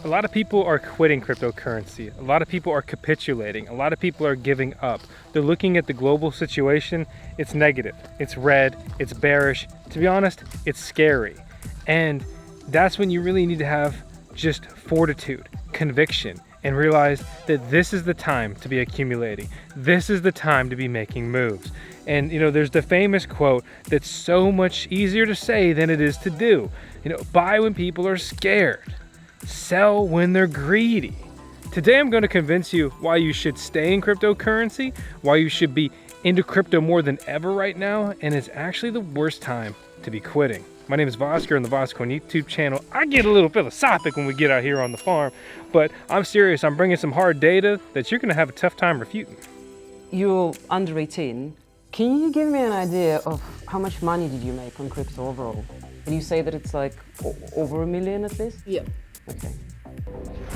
A lot of people are quitting cryptocurrency. A lot of people are capitulating. A lot of people are giving up. They're looking at the global situation. It's negative. It's red. It's bearish. To be honest, it's scary. And that's when you really need to have just fortitude, conviction, and realize that this is the time to be accumulating. This is the time to be making moves. And there's the famous quote that's so much easier to say than it is to do. Buy when people are scared. Sell when they're greedy. Today I'm going to convince you why you should stay in cryptocurrency, why you should be into crypto more than ever right now, and it's actually the worst time to be quitting. My name is Vosker on the VosCoin YouTube channel. I get a little philosophic when we get out here on the farm, but I'm serious. I'm bringing some hard data that you're going to have a tough time refuting. You're under 18. Can you give me an idea of how much money did you make on crypto overall? Can you say that it's like over $1 million at least? Yeah. Okay.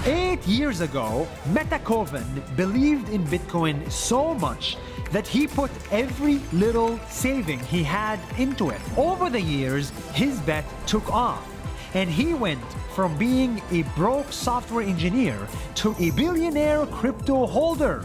8 years ago, Meta Kovan believed in Bitcoin so much that he put every little saving he had into it. Over the years, his bet took off, and he went from being a broke software engineer to a billionaire crypto holder.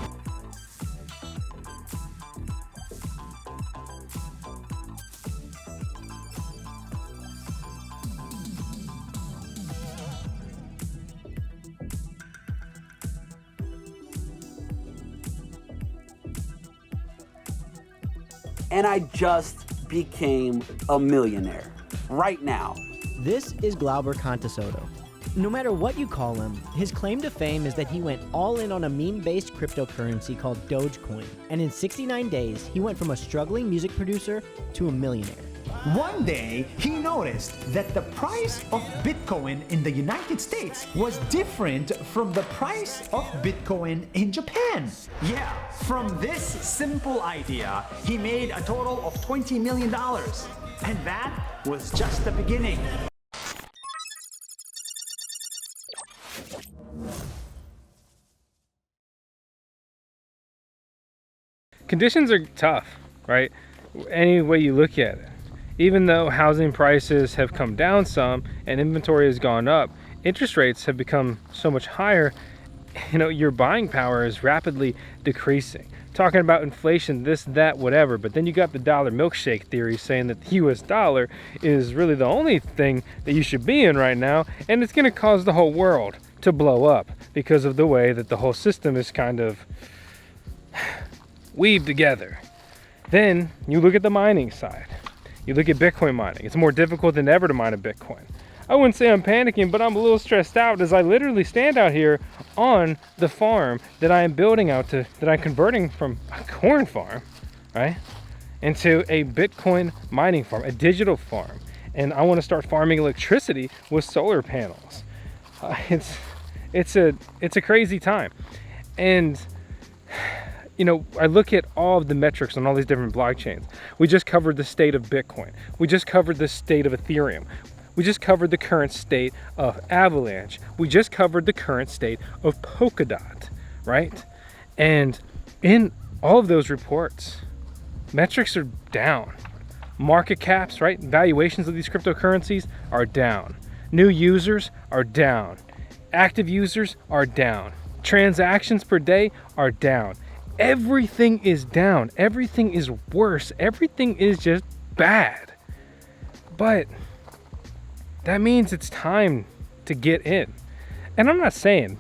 And I just became a millionaire right now. This is Glauber Contesoto. No matter what you call him, his claim to fame is that he went all in on a meme-based cryptocurrency called Dogecoin. And in 69 days, he went from a struggling music producer to a millionaire. One day, he noticed that the price of Bitcoin in the United States was different from the price of Bitcoin in Japan. Yeah, from this simple idea, he made a total of $20 million. And that was just the beginning. Conditions are tough, right? Any way you look at it. Even though housing prices have come down some and inventory has gone up, interest rates have become so much higher, your buying power is rapidly decreasing. Talking about inflation, this, that, whatever, but then you got the dollar milkshake theory saying that the US dollar is really the only thing that you should be in right now, and it's gonna cause the whole world to blow up because of the way that the whole system is kind of weaved together. Then you look at the mining side. You look at Bitcoin mining. It's more difficult than ever to mine a Bitcoin. I wouldn't say I'm panicking, but I'm a little stressed out as I literally stand out here on the farm that I am building out to, that I'm converting from a corn farm, right, into a Bitcoin mining farm, a digital farm. And I want to start farming electricity with solar panels. It's a crazy time. And I look at all of the metrics on all these different blockchains. We just covered the state of Bitcoin. We just covered the state of Ethereum. We just covered the current state of Avalanche. We just covered the current state of Polkadot, right? And in all of those reports, metrics are down. Market caps, right? Valuations of these cryptocurrencies are down. New users are down. Active users are down. Transactions per day are down. Everything is down. Everything is worse. Everything is just bad. But that means it's time to get in. And I'm not saying,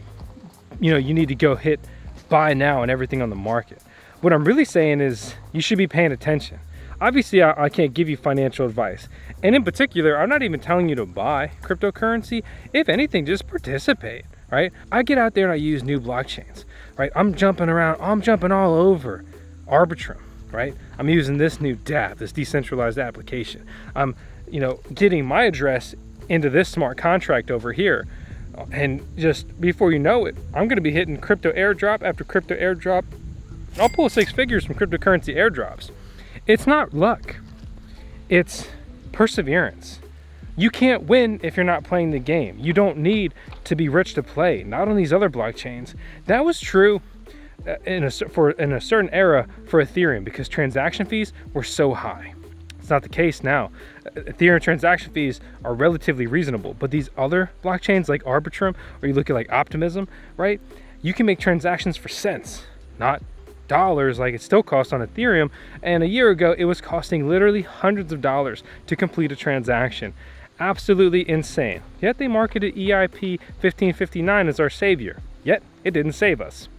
you need to go hit buy now and everything on the market. What I'm really saying is you should be paying attention. Obviously, I can't give you financial advice. And in particular, I'm not even telling you to buy cryptocurrency. If anything, just participate, right? I get out there and I use new blockchains, right? I'm jumping around, I'm jumping all over Arbitrum, right? I'm using this new dApp, this decentralized application. I'm, getting my address into this smart contract over here. And just before you know it, I'm gonna be hitting crypto airdrop after crypto airdrop. I'll pull 6 figures from cryptocurrency airdrops. It's not luck, it's perseverance. You can't win if you're not playing the game. You don't need to be rich to play, not on these other blockchains. That was true in a certain era for Ethereum because transaction fees were so high. It's not the case now. Ethereum transaction fees are relatively reasonable, but these other blockchains like Arbitrum, or you look at like Optimism, right? You can make transactions for cents, not dollars like it still costs on Ethereum. And a year ago, it was costing literally hundreds of dollars to complete a transaction. Absolutely insane. Yet they marketed EIP 1559 as our savior. Yet it didn't save us.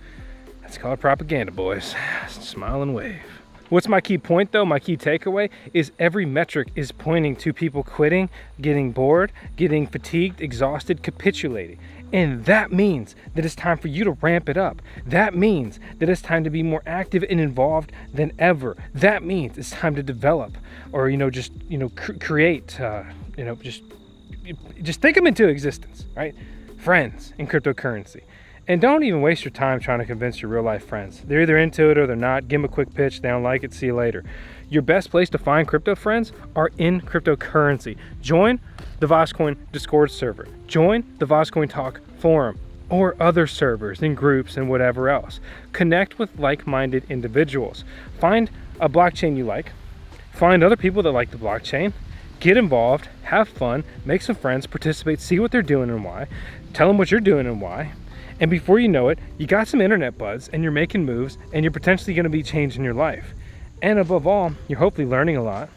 That's called propaganda, boys. Smile and wave. What's my key point though? My key takeaway is every metric is pointing to people quitting, getting bored, getting fatigued, exhausted, capitulating. And that means that it's time for you to ramp it up. That means that it's time to be more active and involved than ever. That means it's time to develop or, create, just think them into existence, right? Friends in cryptocurrency. And don't even waste your time trying to convince your real life friends. They're either into it or they're not. Give them a quick pitch. They don't like it. See you later. Your best place to find crypto friends are in cryptocurrency. Join the VoskCoin Discord server. Join the VoskCoin Talk forum or other servers and groups and whatever else. Connect with like-minded individuals. Find a blockchain you like. Find other people that like the blockchain. Get involved, have fun, make some friends, participate, see what they're doing and why. Tell them what you're doing and why. And before you know it, you got some internet buzz and you're making moves and you're potentially going to be changing your life. And above all, you're hopefully learning a lot.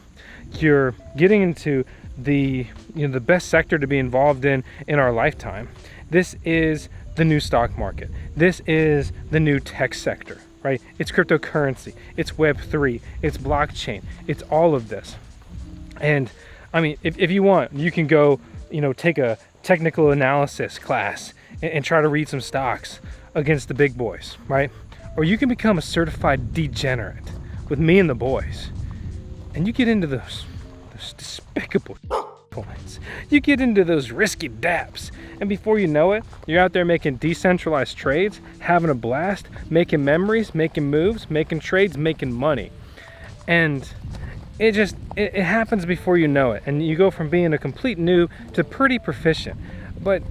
You're getting into the best sector to be involved in our lifetime. This is the new stock market. This is the new tech sector, right? It's cryptocurrency, it's Web3, it's blockchain, it's all of this. And I mean, if you want, you can go, take a technical analysis class and try to read some stocks against the big boys, right? Or you can become a certified degenerate with me and the boys. And you get into those despicable points. You get into those risky dapps. And before you know it, you're out there making decentralized trades, having a blast, making memories, making moves, making trades, making money. And it happens before you know it. And you go from being a complete noob to pretty proficient. But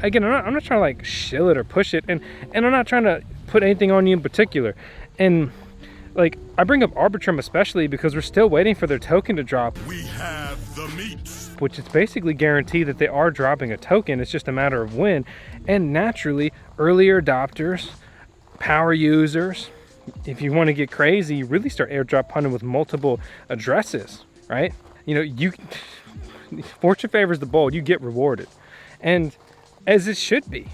again, I'm not trying to like shill it or push it, and I'm not trying to put anything on you in particular. And like, I bring up Arbitrum especially because we're still waiting for their token to drop. We have the meat. Which is basically guaranteed that they are dropping a token. It's just a matter of when. And naturally, earlier adopters, power users, if you want to get crazy, you really start airdrop hunting with multiple addresses, right? Fortune favors the bold, you get rewarded. And as it should be.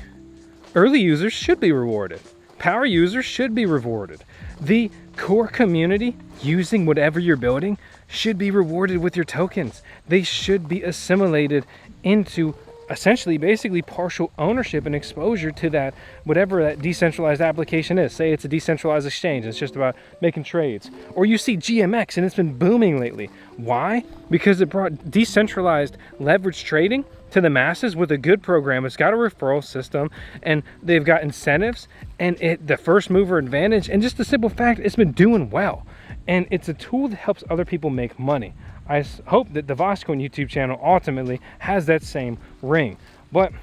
Early users should be rewarded. Power users should be rewarded. The core community using whatever you're building should be rewarded with your tokens. They should be assimilated into essentially basically partial ownership and exposure to that, whatever that decentralized application is. Say it's a decentralized exchange, it's just about making trades. Or you see GMX and it's been booming lately. Why? Because it brought decentralized leverage trading to the masses with a good program. It's got a referral system and they've got incentives and the first mover advantage, and just the simple fact it's been doing well. And it's a tool that helps other people make money. I hope that the VoskCoin YouTube channel ultimately has that same ring. But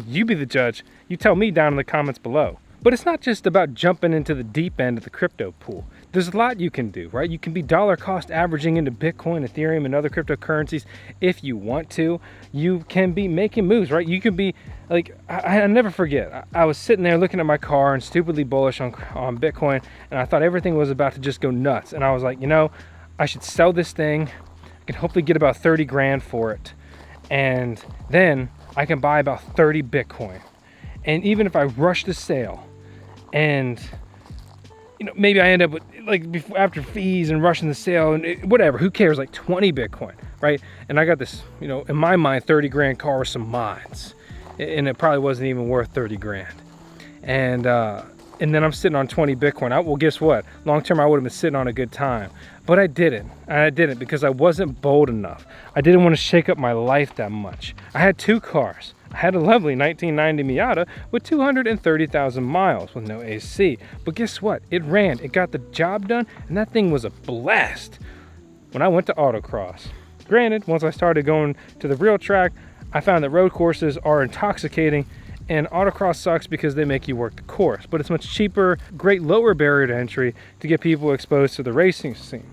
you be the judge. You tell me down in the comments below. But it's not just about jumping into the deep end of the crypto pool. There's a lot you can do, right? You can be dollar cost averaging into Bitcoin, Ethereum, and other cryptocurrencies if you want to. You can be making moves, right? You can be like, I never forget, I was sitting there looking at my car and stupidly bullish on Bitcoin, and I thought everything was about to just go nuts. And I was like, I should sell this thing. I can hopefully get about 30 grand for it. And then I can buy about 30 Bitcoin. And even if I rush the sale and maybe I end up with after fees and rushing the sale and whatever, who cares, like 20 Bitcoin, right? And I got this, in my mind, 30 grand car with some mods. And it probably wasn't even worth 30 grand. And then I'm sitting on 20 Bitcoin. Well, guess what? Long term, I would have been sitting on a good time. But I didn't. And I didn't because I wasn't bold enough. I didn't want to shake up my life that much. I had two cars. I had a lovely 1990 Miata with 230,000 miles with no AC. But guess what? It ran. It got the job done. And that thing was a blast when I went to autocross. Granted, once I started going to the real track, I found that road courses are intoxicating. And autocross sucks because they make you work the course, but it's much cheaper, great lower barrier to entry to get people exposed to the racing scene.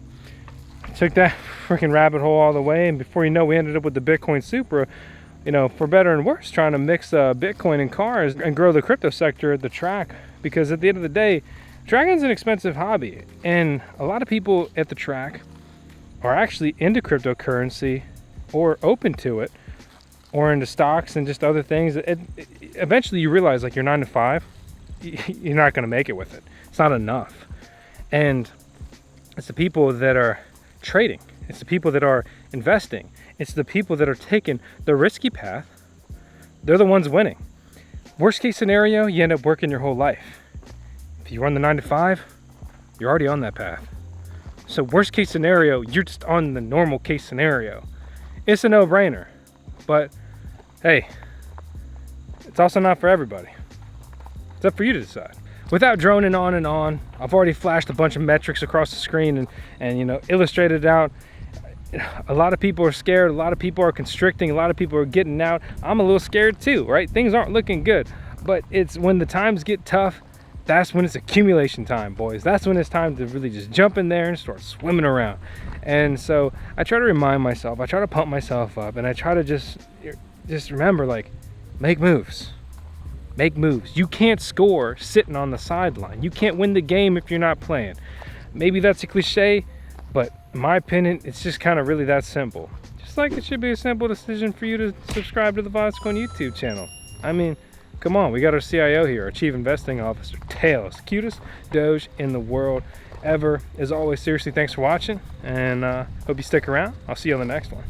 took that freaking rabbit hole all the way, and before you know, we ended up with the Bitcoin Supra, you know, for better and worse, trying to mix Bitcoin and cars and grow the crypto sector at the track. Because at the end of the day, tracking's an expensive hobby, and a lot of people at the track are actually into cryptocurrency or open to it, or into stocks and just other things. Eventually you realize, like, your 9 to 5, you're not going to make it with it. It's not enough. And it's the people that are trading, it's the people that are investing, it's the people that are taking the risky path. They're the ones winning. Worst case scenario, you end up working your whole life. If you run the 9 to 5, you're already on that path. So worst case scenario, you're just on the normal case scenario. It's a no-brainer. But hey, it's also not for everybody. It's up for you to decide. Without droning on and on, I've already flashed a bunch of metrics across the screen and you know, illustrated it out. A lot of people are scared, a lot of people are constricting, a lot of people are getting out. I'm a little scared too, right? Things aren't looking good. But it's when the times get tough, that's when it's accumulation time, boys. That's when it's time to really just jump in there and start swimming around. And so I try to remind myself, I try to pump myself up, and I try to just remember, like, make moves. Make moves. You can't score sitting on the sideline. You can't win the game if you're not playing. Maybe that's a cliche, but in my opinion, it's just kind of really that simple. Just like it should be a simple decision for you to subscribe to the VODSCoin YouTube channel. I mean, come on, we got our CIO here, our Chief Investing Officer, Tails, cutest Doge in the world ever. As always, seriously, thanks for watching, and hope you stick around. I'll see you on the next one.